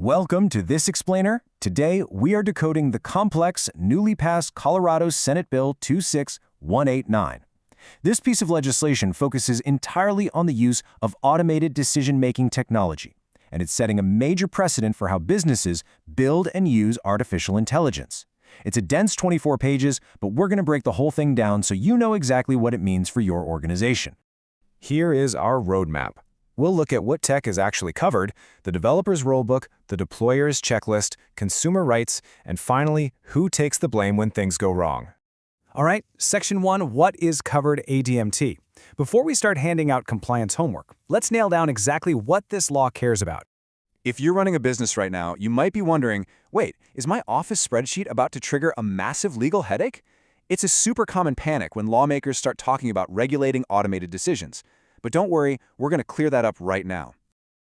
Welcome to This Explainer. Today, we are decoding the complex, newly passed Colorado Senate Bill 26189. This piece of legislation focuses entirely on the use of automated decision-making technology, and it's setting a major precedent for how businesses build and use artificial intelligence. It's a dense 24 pages, but we're going to break the whole thing down so you know exactly what it means for your organization. Here is our roadmap. We'll look at what tech is actually covered, the developer's rulebook, the deployer's checklist, consumer rights, and finally, who takes the blame when things go wrong. All right, Section 1, what is covered ADMT? Before we start handing out compliance homework, let's nail down exactly what this law cares about. If you're running a business right now, you might be wondering, wait, is my Office spreadsheet about to trigger a massive legal headache? It's a super common panic when lawmakers start talking about regulating automated decisions. But don't worry, we're going to clear that up right now.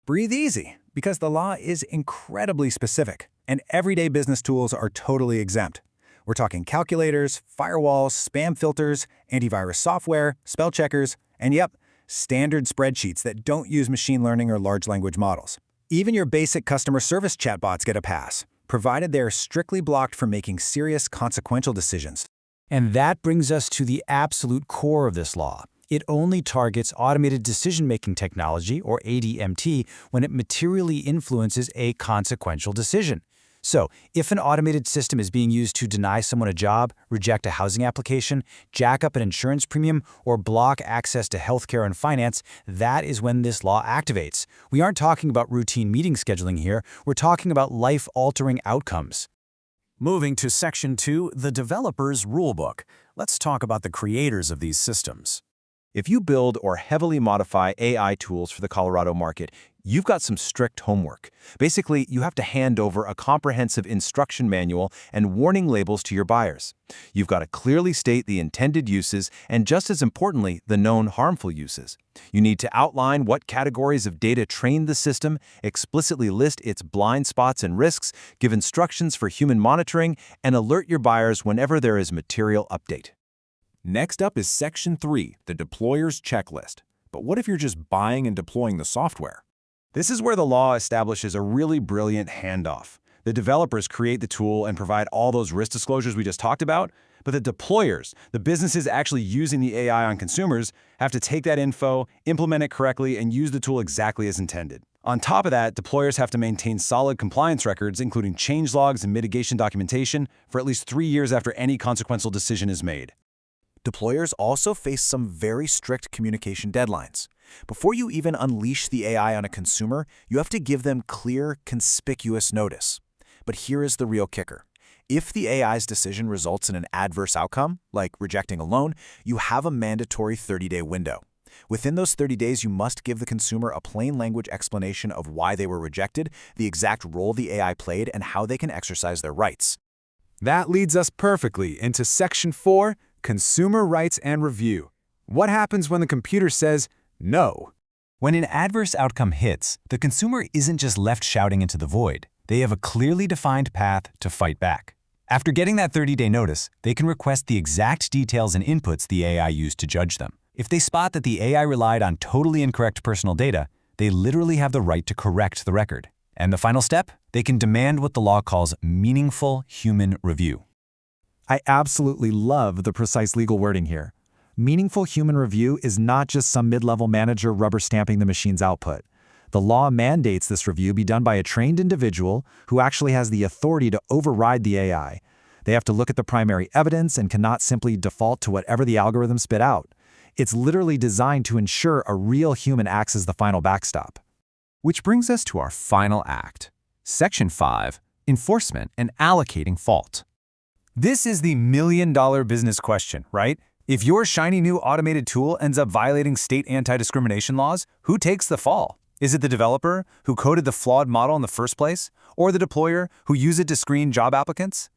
Breathe easy, because the law is incredibly specific, and everyday business tools are totally exempt. We're talking calculators, firewalls, spam filters, antivirus software, spell checkers, and yep, standard spreadsheets that don't use machine learning or large language models. Even your basic customer service chatbots get a pass, provided they are strictly blocked from making serious, consequential decisions. And that brings us to the absolute core of this law. It only targets automated decision-making technology, or ADMT, when it materially influences a consequential decision. So, if an automated system is being used to deny someone a job, reject a housing application, jack up an insurance premium, or block access to healthcare and finance, that is when this law activates. We aren't talking about routine meeting scheduling here, we're talking about life-altering outcomes. Moving to Section 2, the developer's rulebook. Let's talk about the creators of these systems. If you build or heavily modify AI tools for the Colorado market, you've got some strict homework. Basically, you have to hand over a comprehensive instruction manual and warning labels to your buyers. You've got to clearly state the intended uses and, just as importantly, the known harmful uses. You need to outline what categories of data train the system, explicitly list its blind spots and risks, give instructions for human monitoring, and alert your buyers whenever there is material update. Next up is Section 3, the deployer's checklist. But what if you're just buying and deploying the software? This is where the law establishes a really brilliant handoff. The developers create the tool and provide all those risk disclosures we just talked about, but the deployers, the businesses actually using the AI on consumers, have to take that info, implement it correctly, and use the tool exactly as intended. On top of that, deployers have to maintain solid compliance records, including change logs and mitigation documentation, for at least 3 years after any consequential decision is made. Deployers also face some very strict communication deadlines. Before you even unleash the AI on a consumer, you have to give them clear, conspicuous notice. But here is the real kicker. If the AI's decision results in an adverse outcome, like rejecting a loan, you have a mandatory 30-day window. Within those 30 days, you must give the consumer a plain language explanation of why they were rejected, the exact role the AI played, and how they can exercise their rights. That leads us perfectly into Section 4, Consumer Rights and Review. What happens when the computer says no? When an adverse outcome hits, the consumer isn't just left shouting into the void. They have a clearly defined path to fight back. After getting that 30-day notice, they can request the exact details and inputs the AI used to judge them. If they spot that the AI relied on totally incorrect personal data, they literally have the right to correct the record. And the final step? They can demand what the law calls meaningful human review. I absolutely love the precise legal wording here. Meaningful human review is not just some mid-level manager rubber stamping the machine's output. The law mandates this review be done by a trained individual who actually has the authority to override the AI. They have to look at the primary evidence and cannot simply default to whatever the algorithm spit out. It's literally designed to ensure a real human acts as the final backstop. Which brings us to our final act. Section 5, Enforcement and Allocating Fault. This is the million-dollar business question, right? If your shiny new automated tool ends up violating state anti-discrimination laws, who takes the fall? Is it the developer who coded the flawed model in the first place? Or the deployer who used it to screen job applicants?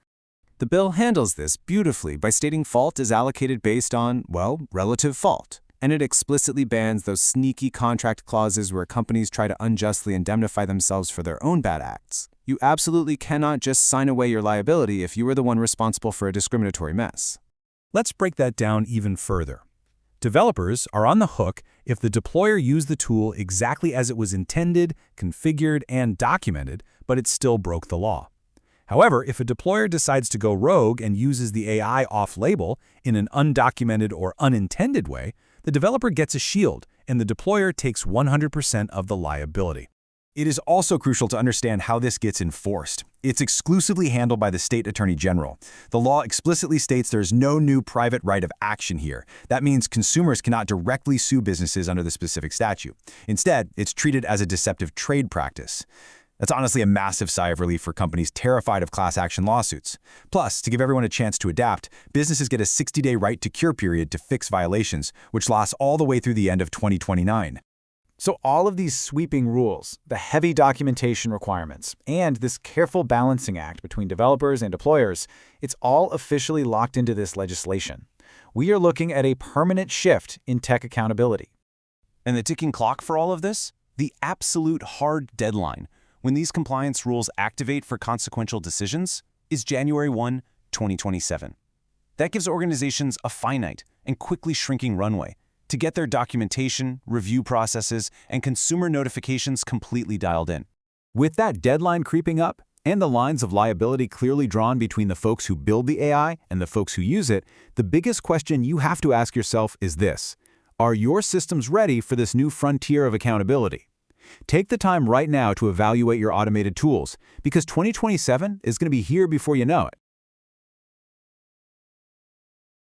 The bill handles this beautifully by stating fault is allocated based on, well, relative fault. And it explicitly bans those sneaky contract clauses where companies try to unjustly indemnify themselves for their own bad acts. You absolutely cannot just sign away your liability if you were the one responsible for a discriminatory mess. Let's break that down even further. Developers are on the hook if the deployer used the tool exactly as it was intended, configured, and documented, but it still broke the law. However, if a deployer decides to go rogue and uses the AI off-label in an undocumented or unintended way, the developer gets a shield, and the deployer takes 100% of the liability. It is also crucial to understand how this gets enforced. It's exclusively handled by the state attorney general. The law explicitly states there is no new private right of action here. That means consumers cannot directly sue businesses under the specific statute. Instead, it's treated as a deceptive trade practice. That's honestly a massive sigh of relief for companies terrified of class action lawsuits. Plus, to give everyone a chance to adapt, businesses get a 60-day right to cure period to fix violations, which lasts all the way through the end of 2029. So all of these sweeping rules, the heavy documentation requirements, and this careful balancing act between developers and deployers, it's all officially locked into this legislation. We are looking at a permanent shift in tech accountability. And the ticking clock for all of this? The absolute hard deadline, when these compliance rules activate for consequential decisions, is January 1, 2027. That gives organizations a finite and quickly shrinking runway to get their documentation, review processes, and consumer notifications completely dialed in. With that deadline creeping up and the lines of liability clearly drawn between the folks who build the AI and the folks who use it, the biggest question you have to ask yourself is this: are your systems ready for this new frontier of accountability? Take the time right now to evaluate your automated tools, because 2027 is going to be here before you know it.